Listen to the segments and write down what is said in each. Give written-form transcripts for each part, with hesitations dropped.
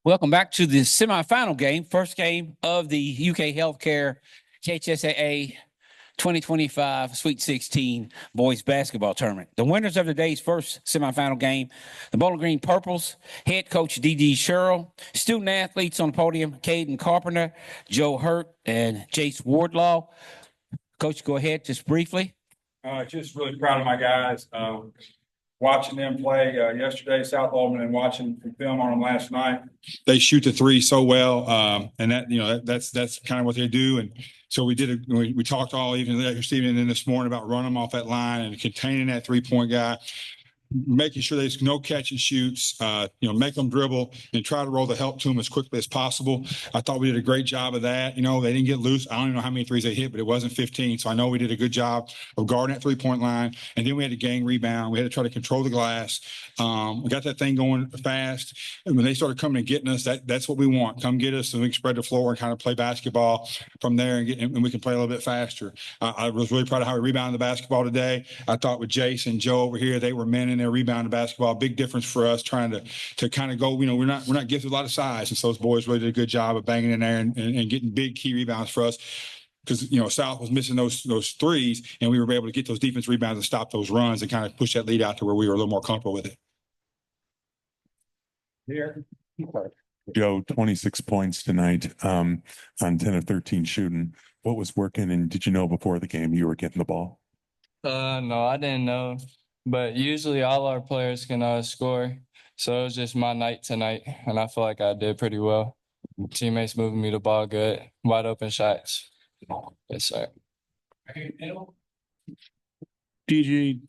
Welcome back to the semifinal game, first game of the UK HealthCare KHSAA 2025 Sweet 16 boys basketball tournament. The winners of today's first semifinal game, the Bowling Green Purples, head coach D.D. Sherrill, student athletes on the podium, Caden Carpenter, Joe Hurt, and Jace Wardlaw. Coach, go ahead just briefly. Just really proud of my guys. Watching them play yesterday, South Oldham, and watching film on them last night. They shoot the three so well, and that's kind of what they do. And so we talked all evening yesterday and this morning about running them off that line and containing that 3-point guy, making sure there's no catch and shoots, make them dribble and try to roll the help to them as quickly as possible. I thought we did a great job of that. They didn't get loose. I don't even know how many threes they hit, but it wasn't 15. So I know we did a good job of guarding that 3-point line. And then we had to gang rebound. We had to try to control the glass. We got that thing going fast. And when they started coming and getting us, that's what we want. Come get us and we can spread the floor and kind of play basketball from there and we can play a little bit faster. I was really proud of how we rebounded the basketball today. I thought with Jace and Joe over here, they were men in their rebound of basketball. Big difference for us trying to kind of go, we're not gifted a lot of size. And so those boys really did a good job of banging in there and getting big key rebounds for us. Because South was missing those threes, and we were able to get those defense rebounds and stop those runs and kind of push that lead out to where we were a little more comfortable with it. Here, Joe, 26 points tonight on 10 of 13 shooting. What was working, and did you know before the game you were getting the ball? No, I didn't know, but usually all our players can score. So it was just my night tonight, and I feel like I did pretty well. Teammates moving me the ball good, wide open shots. Yes, sir. DG,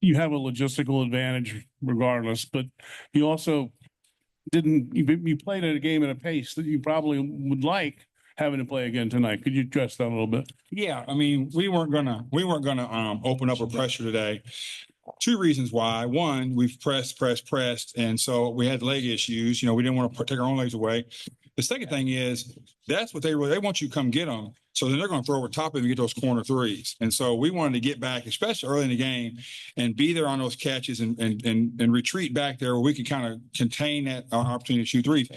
you have a logistical advantage regardless, but you also you played at a game at a pace that you probably would like having to play again tonight. Could you address that a little bit? Yeah, we weren't gonna open up a pressure today. Two reasons why. One, we've pressed, and so we had leg issues. We didn't want to take our own legs away. The second thing is that's what they want you to come get them. So then they're going to throw over top of them and get those corner threes. And so we wanted to get back, especially early in the game, and be there on those catches and retreat back there where we could kind of contain that opportunity to shoot threes.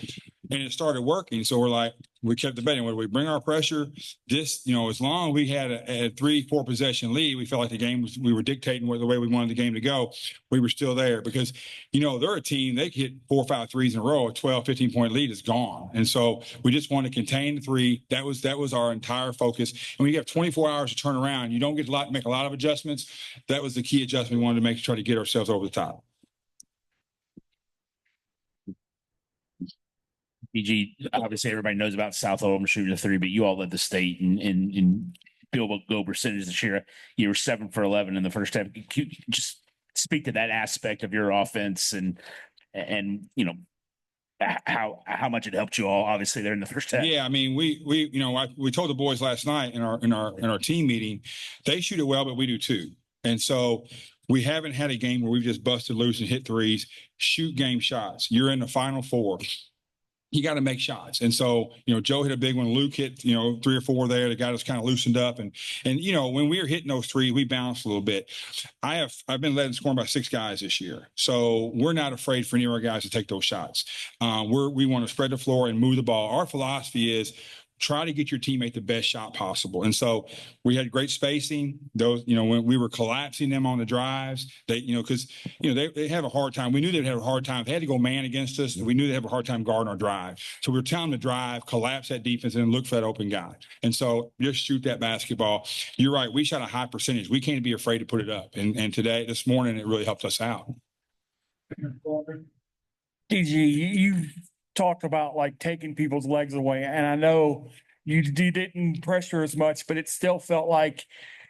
And it started working. So we kept debating, whether we bring our pressure, as long as we had a 3-4 possession lead, we felt like the game we were dictating the way we wanted the game to go. We were still there because, they're a team, they hit 4 or 5 threes in a row, a 12, 15-point lead is gone. And so we just want to contain the three. That was our entire focus. And when you have 24 hours to turn around, you don't get make a lot of adjustments. That was the key adjustment we wanted to make to try to get ourselves over the top. DG, obviously everybody knows about South Oldham shooting the three, but you all led the state in field goal percentage this year. You were 7 for 11 in the first half. Can you just speak to that aspect of your offense and how much it helped you all, obviously, there in the first half? Yeah, we told the boys last night in our team meeting, they shoot it well, but we do too. And so we haven't had a game where we've just busted loose and hit threes. Shoot game shots. You're in the Final Four. You got to make shots. And so, Joe hit a big one. Luke hit, 3 or 4 there. The guy was kind of loosened up. And when we were hitting those threes, we bounced a little bit. I've been led in scoring by 6 guys this year. So we're not afraid for any of our guys to take those shots. We want to spread the floor and move the ball. Our philosophy is try to get your teammate the best shot possible. And so we had great spacing. Those, when we were collapsing them on the drives, they have a hard time. We knew they'd have a hard time. They had to go man against us. We knew they'd have a hard time guarding our drive. So we were telling them to drive, collapse that defense, and look for that open guy. And so just shoot that basketball. You're right. We shot a high percentage. We can't be afraid to put it up. And this morning, it really helped us out. DG, you talked about taking people's legs away, and I know you didn't pressure as much, but it still felt like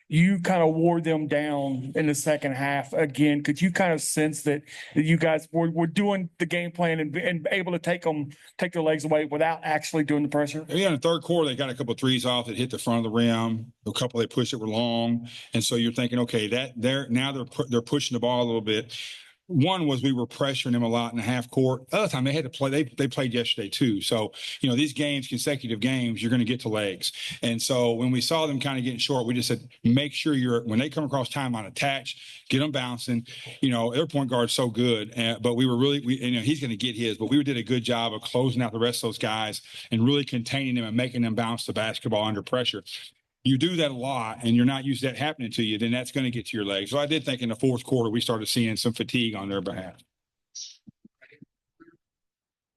you kind of wore them down in the second half again. Could you kind of sense that you guys were doing the game plan and able to take their legs away without actually doing the pressure? Yeah, in the third quarter, they got a couple of threes off that hit the front of the rim. A couple they pushed that were long, and so you're thinking, okay, they're pushing the ball a little bit. one was we were pressuring them a lot in the half court. Other time they had to play. They played yesterday too. So these games, consecutive games, you're going to get to legs. And so when we saw them kind of getting short, we just said make sure when they come across timeline attached, get them bouncing. Their point guard's so good, but we were really he's going to get his. But we did a good job of closing out the rest of those guys and really containing them and making them bounce the basketball under pressure. You do that a lot and you're not used to that happening to you, then that's going to get to your legs. So I did think in the fourth quarter, we started seeing some fatigue on their behalf.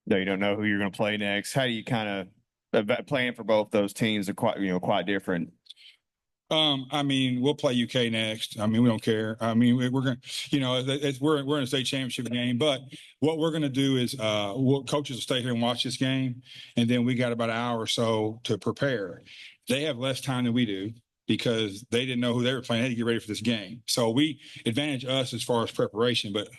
No, you don't know who you're going to play next. How do you kind of plan for both those teams are quite different? We'll play UK next. We don't care. We're going to, we're in a state championship game, but what we're going to do is, coaches will stay here and watch this game. And then we got about an hour or so to prepare. They have less time than we do because they didn't know who they were playing. They had to get ready for this game. So we advantage us as far as preparation, but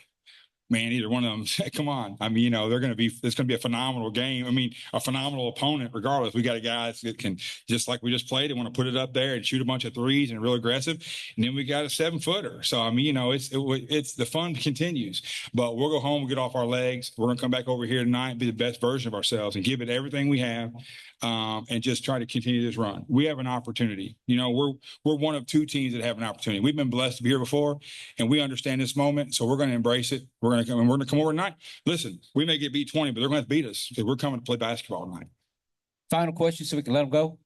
man, either one of them, come on. it's going to be a phenomenal game. A phenomenal opponent regardless. We got a guy that can, just like we just played, they want to put it up there and shoot a bunch of threes and real aggressive. And then we got a 7-footer. So, it's the fun continues, but we'll go home, we'll get off our legs. We're going to come back over here tonight and be the best version of ourselves and give it everything we have. And just try to continue this run. We have an opportunity. We're one of two teams that have an opportunity. We've been blessed to be here before, and we understand this moment, so we're going to embrace it. We're going to come over tonight. Listen, we may get beat 20, but they're going to have to beat us because we're coming to play basketball tonight. Final question so we can let them go.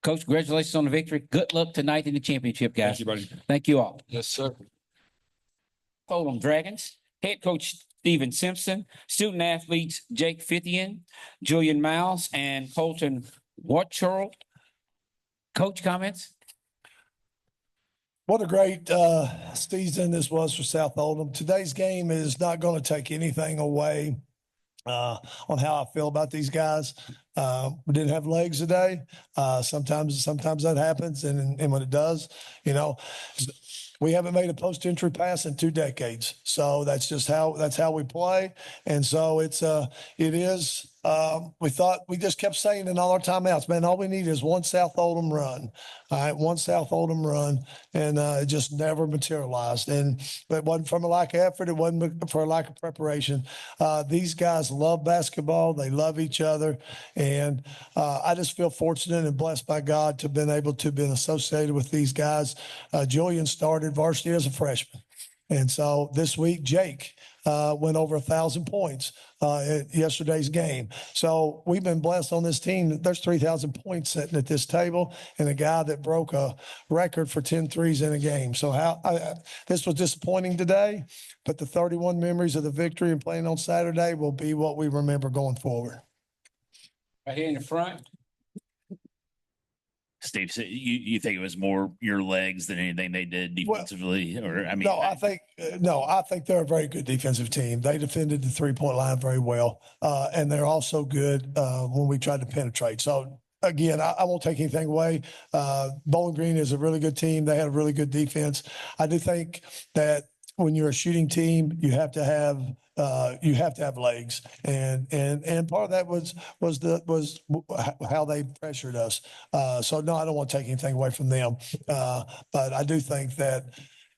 Coach, congratulations on the victory. Good luck tonight in the championship, guys. Thank you, buddy. Thank you all. Yes, sir. Oldham Dragons, head coach Stephen Simpson, student athletes Jake Fithian, Julian Miles, and Colton Watchurl. Coach, comments? What a great season this was for South Oldham. Today's game is not going to take anything away on how I feel about these guys. We didn't have legs today. Sometimes that happens, and when it does, we haven't made a post-entry pass in 2 decades. So that's how we play. And so it is. We just kept saying in all our timeouts, man, all we need is one South Oldham run. All right, one South Oldham run, and it just never materialized. But it wasn't from a lack of effort. It wasn't for a lack of preparation. These guys love basketball. They love each other. And I just feel fortunate and blessed by God to have been able to be associated with these guys. Julian started varsity as a freshman. And so this week, Jake went over 1,000 points at yesterday's game. So we've been blessed on this team. There's 3,000 points sitting at this table and a guy that broke a record for 10 threes in a game. So this was disappointing today, but the 31 memories of the victory and playing on Saturday will be what we remember going forward. Right here in the front. Steve, so you think it was more your legs than anything they did defensively? I think they're a very good defensive team. They defended the 3-point line very well. And they're also good when we tried to penetrate. So again, I won't take anything away. Bowling Green is a really good team. They had a really good defense. I do think that when you're a shooting team, you have to have legs, and part of that was how they pressured us. So no, I don't want to take anything away from them, but I do think that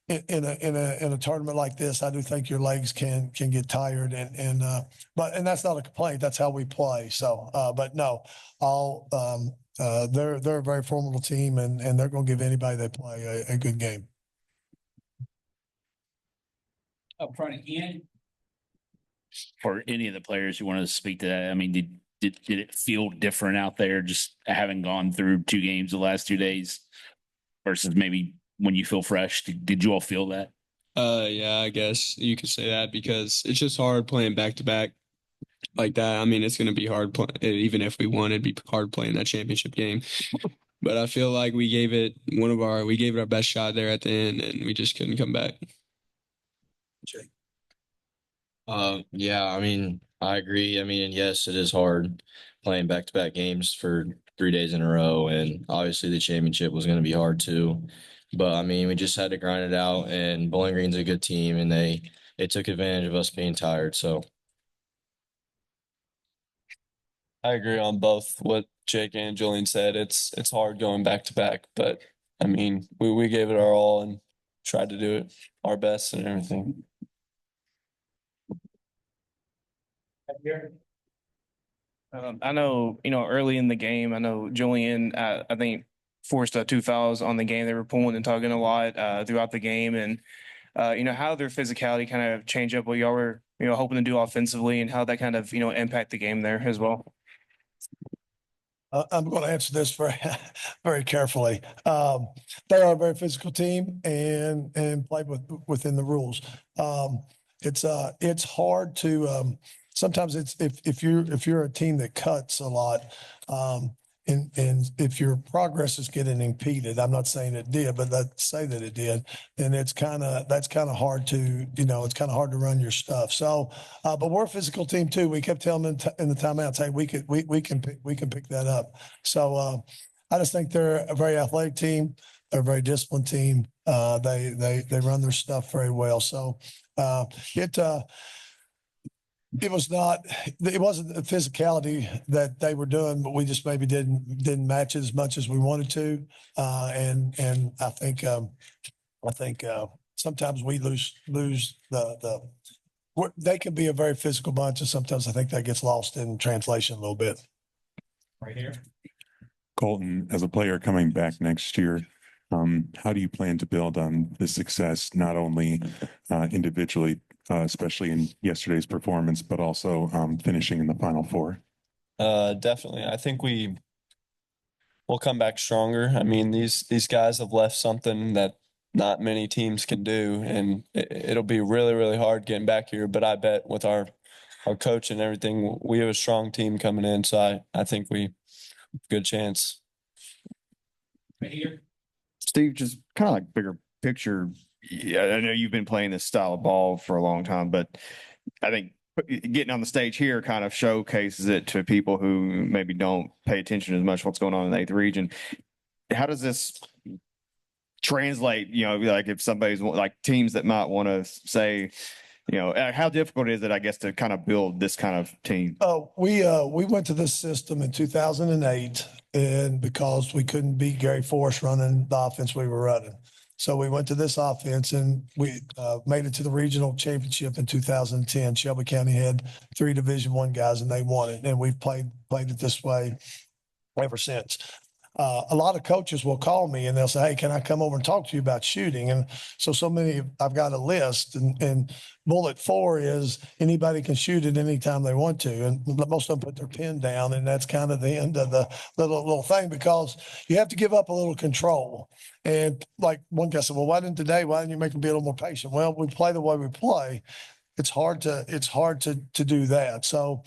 in a tournament like this, I do think your legs can get tired, and that's not a complaint. That's how we play. So, but no, they're a very formidable team, and they're going to give anybody they play a good game. Up front again. For any of the players who wanted to speak to that, did it feel different out there just having gone through 2 games the last 2 days versus maybe when you feel fresh? Did you all feel that? Yeah, I guess you could say that because it's just hard playing back to back like that. It's going to be hard even if we won, it'd be hard playing that championship game. But I feel like we gave it our best shot there at the end, and we just couldn't come back. Yeah, I agree. And yes, it is hard playing back-to-back games for 3 days in a row, and obviously the championship was going to be hard too. But we just had to grind it out, and Bowling Green's a good team, and they took advantage of us being tired. So I agree on both what Jake and Julian said. It's hard going back to back, but we gave it our all and tried to do it our best and everything. I know, early in the game, I know Julian, I think forced two fouls on the game. They were pulling and tugging a lot throughout the game. And, how their physicality kind of change up what y'all were, hoping to do offensively and how that kind of, impact the game there as well. I'm going to answer this very, very carefully. They are a very physical team and play within the rules. It's hard to sometimes it's if you're a team that cuts a lot, and if your progress is getting impeded, I'm not saying it did, but let's say that it did, then that's kind of hard to it's kind of hard to run your stuff. So, but we're a physical team too. We kept telling them in the timeouts, hey, we can pick that up. So I just think they're a very athletic team. They're a very disciplined team. They run their stuff very well. So it wasn't the physicality that they were doing, but we just maybe didn't match it as much as we wanted to. And I think sometimes we lose they can be a very physical bunch, and sometimes I think that gets lost in translation a little bit. Right here. Colton, as a player coming back next year, how do you plan to build on this success, not only individually, especially in yesterday's performance, but also finishing in the Final Four? Definitely. I think we'll come back stronger. I mean, these guys have left something that not many teams can do, and it'll be really, really hard getting back here. But I bet with our coach and everything, we have a strong team coming in. So I think we have a good chance. Right here. Steve, just kind of like bigger picture. Yeah, I know you've been playing this style of ball for a long time, but I think getting on the stage here kind of showcases it to people who maybe don't pay attention as much what's going on in the 8th region. How does this translate, like if somebody's like teams that might want to say, how difficult is it, I guess, to kind of build this kind of team? Oh, we went to this system in 2008, and because we couldn't beat Gary Forrest running the offense we were running. So we went to this offense, and we made it to the regional championship in 2010. Shelby County had 3 Division I guys, and they won it. And we've played it this way ever since. A lot of coaches will call me and they'll say, hey, can I come over and talk to you about shooting? And so many, I've got a list, and bullet 4 is anybody can shoot it anytime they want to. And most of them put their pen down, and that's kind of the end of the little thing, because you have to give up a little control. And like one guy said, well, why didn't you make them be a little more patient? Well, we play the way we play. It's hard to do that. So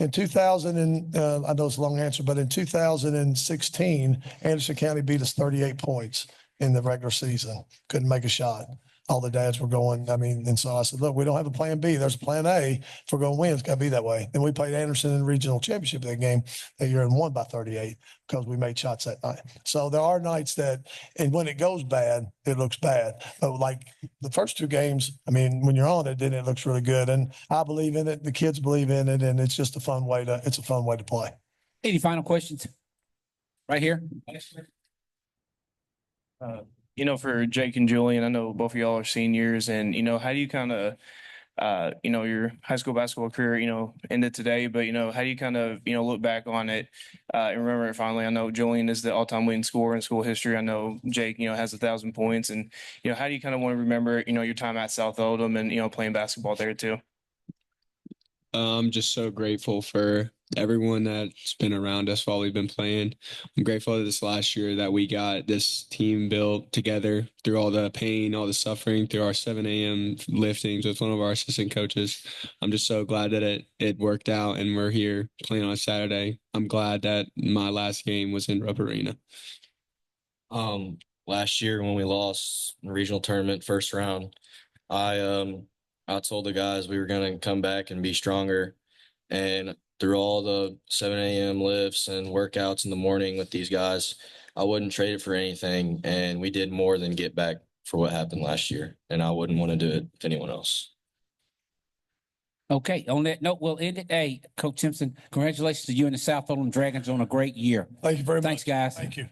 in 2000, I know it's a long answer, but in 2016, Anderson County beat us 38 points in the regular season. Couldn't make a shot. All the dads were going, and so I said, look, we don't have a plan B. There's a plan A. If we're going to win, it's got to be that way. And we played Anderson in the regional championship that game that year and won by 38 because we made shots that night. So there are nights and when it goes bad, it looks bad. But like the first 2 games, when you're on it, then it looks really good. And I believe in it. The kids believe in it. And it's just a fun way to play. Any final questions? Right here. For Jake and Julian, I know both of y'all are seniors, and how do you kind of, your high school basketball career, ended today, but how do you kind of, look back on it and remember it fondly? I know Julian is the all-time leading scorer in school history. I know Jake, has 1,000 points, and how do you kind of want to remember, your time at South Oldham and playing basketball there too? I'm just so grateful for everyone that's been around us while we've been playing. I'm grateful this last year that we got this team built together through all the pain, all the suffering, through our 7 a.m. liftings with one of our assistant coaches. I'm just so glad that it worked out and we're here playing on Saturday. I'm glad that my last game was in Rupp Arena. Last year when we lost the regional tournament first round, I told the guys we were going to come back and be stronger. And through all the 7 a.m. lifts and workouts in the morning with these guys, I wouldn't trade it for anything. And we did more than get back for what happened last year. And I wouldn't want to do it with anyone else. Okay. On that note, we'll end it. Hey, Coach Simpson, congratulations to you and the South Oldham Dragons on a great year. Thank you very much. Thanks, guys. Thank you.